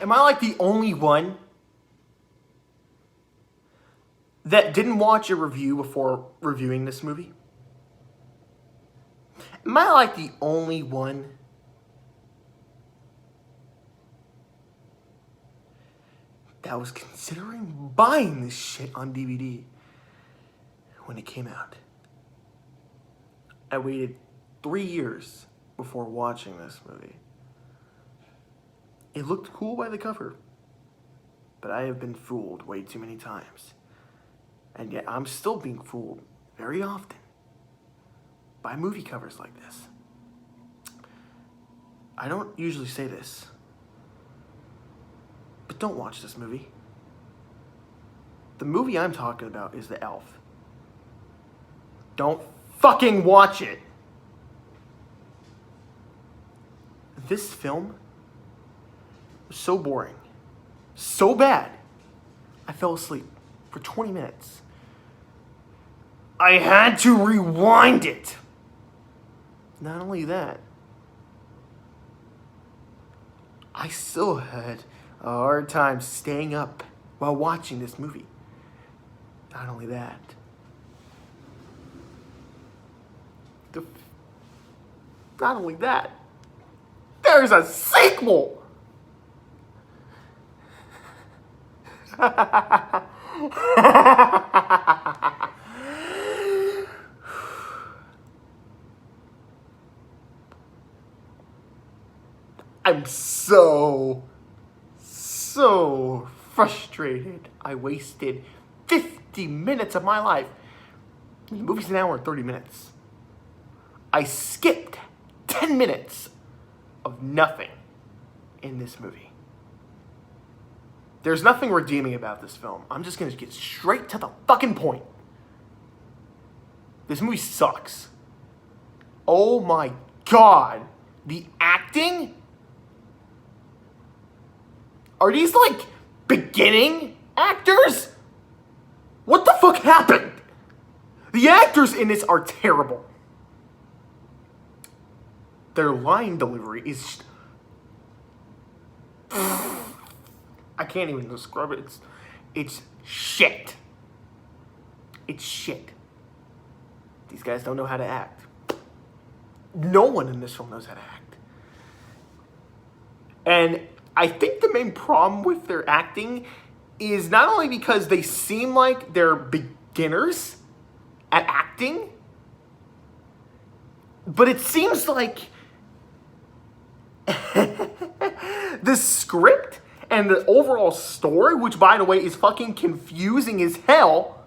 Am I like the only one that didn't watch a review before reviewing this movie? Am I like the only one that was considering buying this shit on DVD when it came out? I waited 3 years before watching this movie. It looked cool by the cover, but I have been fooled way too many times. And yet I'm still being fooled very often by movie covers like this. I don't usually say this, but don't watch this movie. The movie I'm talking about is The Elf. Don't fucking watch it. This film was so boring, so bad, I fell asleep for 20 minutes. I had to rewind it. Not only that, I still had a hard time staying up while watching this movie. Not only that, there's a sequel. I'm so frustrated. I wasted 50 minutes of my life. The movie's an hour and 30 minutes. I skipped 10 minutes of nothing in this movie. There's nothing redeeming about this film. I'm just gonna get straight to the fucking point. This movie sucks. Oh my god. The acting? Are these like beginning actors? What the fuck happened? The actors in this are terrible. Their line delivery is I can't even describe it. It's shit. It's shit. These guys don't know how to act. No one in this film knows how to act. And I think the main problem with their acting is not only because they seem like they're beginners at acting, but it seems like the script and the overall story, which by the way is fucking confusing as hell.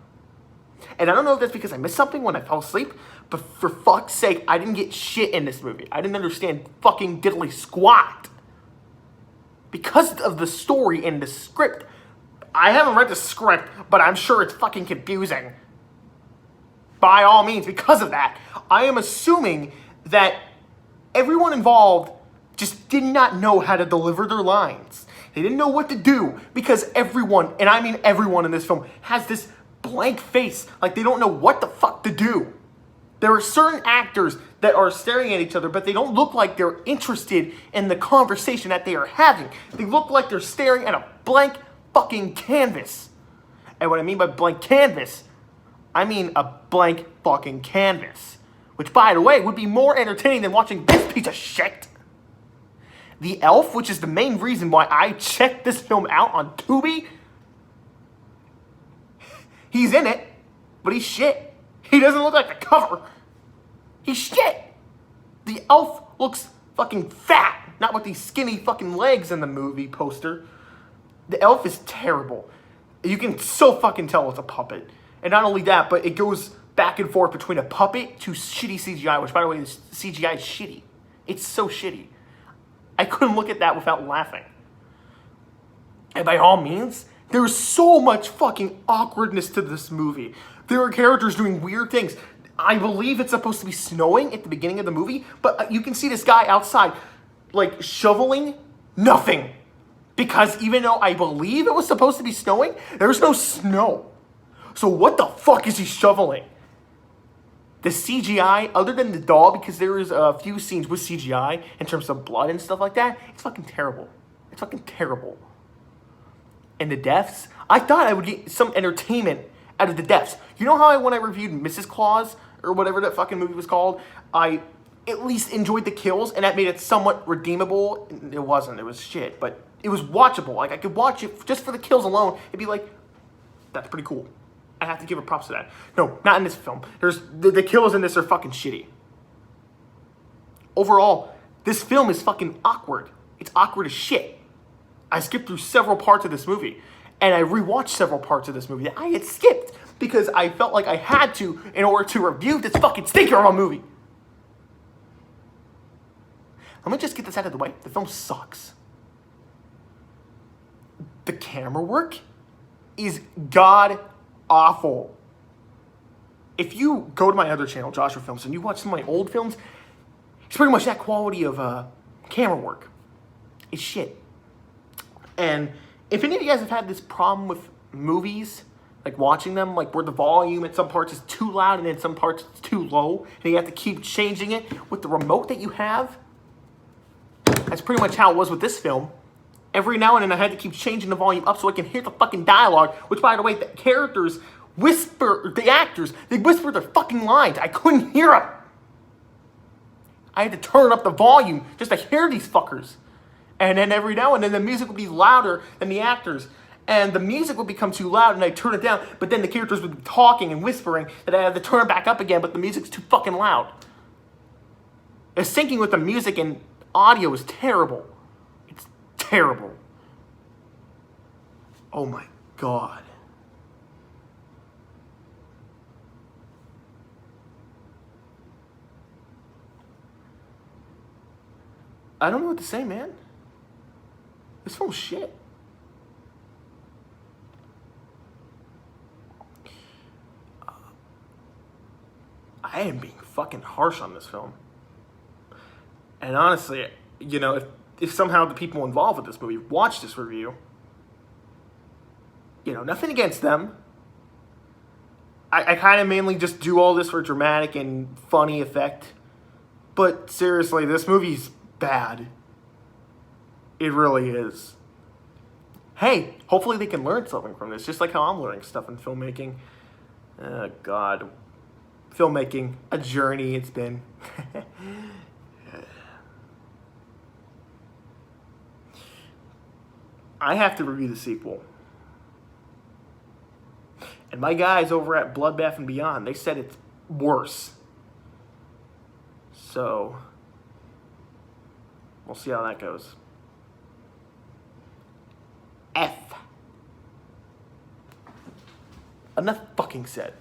And I don't know if that's because I missed something when I fell asleep, but for fuck's sake, I didn't get shit in this movie. I didn't understand fucking diddly squat. Because of the story and the script. I haven't read the script, but I'm sure it's fucking confusing. By all means, because of that, I am assuming that everyone involved just did not know how to deliver their lines. They didn't know what to do because everyone, and I mean everyone in this film, has this blank face, like they don't know what the fuck to do. There are certain actors that are staring at each other, but they don't look like they're interested in the conversation that they are having. They look like they're staring at a blank fucking canvas. And what I mean by blank canvas, I mean a blank fucking canvas. Which, by the way, would be more entertaining than watching this piece of shit. The Elf, which is the main reason why I checked this film out on Tubi. He's in it, but he's shit. He doesn't look like the cover. He's shit. The Elf looks fucking fat, not with these skinny fucking legs in the movie poster. The Elf is terrible. You can so fucking tell it's a puppet. And not only that, but it goes back and forth between a puppet to shitty CGI, which by the way, the CGI is shitty. It's so shitty. I couldn't look at that without laughing. And by all means, there's so much fucking awkwardness to this movie. There are characters doing weird things. I believe it's supposed to be snowing at the beginning of the movie, but you can see this guy outside, like, shoveling nothing. Because even though I believe it was supposed to be snowing, there's no snow. So what the fuck is he shoveling? The CGI, other than the doll, because there is a few scenes with CGI in terms of blood and stuff like that, it's fucking terrible. It's fucking terrible. and the deaths, I thought I would get some entertainment out of the deaths. You know how when I reviewed Mrs. Claus, or whatever that fucking movie was called, I at least enjoyed the kills, and that made it somewhat redeemable. It wasn't. It was shit, but it was watchable. Like, I could watch it just for the kills alone. It'd be like, that's pretty cool. I have to give her props to that. No, not in this film. There's the kills in this are fucking shitty. Overall, this film is fucking awkward. It's awkward as shit. I skipped through several parts of this movie, and I rewatched several parts of this movie that I had skipped because I felt like I had to in order to review this fucking stinker of a movie. Let me just get this out of the way. The film sucks. The camera work is god awful. If you go to my other channel, Joshua Films, and you watch some of my old films, it's pretty much that quality of camera work. It's shit. And if any of you guys have had this problem with movies, like watching them, like where the volume at some parts is too loud and in some parts it's too low, and you have to keep changing it with the remote that you have, that's pretty much how it was with this film. Every now and then I had to keep changing the volume up so I can hear the fucking dialogue, which, by the way, the characters whisper, the actors, they whisper their fucking lines. I couldn't hear them. I had to turn up the volume just to hear these fuckers. And then every now and then the music would be louder than the actors. And the music would become too loud and I'd turn it down, but then the characters would be talking and whispering that I had to turn it back up again, but the music's too fucking loud. The syncing with the music and audio is terrible. It's terrible. Oh my god. I don't know what to say, man. This film's shit. I am being fucking harsh on this film. And honestly, you know, if somehow the people involved with this movie watch this review, you know, nothing against them. I kind of mainly just do all this for dramatic and funny effect. But seriously, this movie's bad. It really is. Hey, hopefully they can learn something from this, just like how I'm learning stuff in filmmaking. Oh, God. Filmmaking, a journey it's been. I have to review the sequel. And my guys over at Bloodbath and Beyond, they said it's worse. So, we'll see how that goes. Enough fucking said.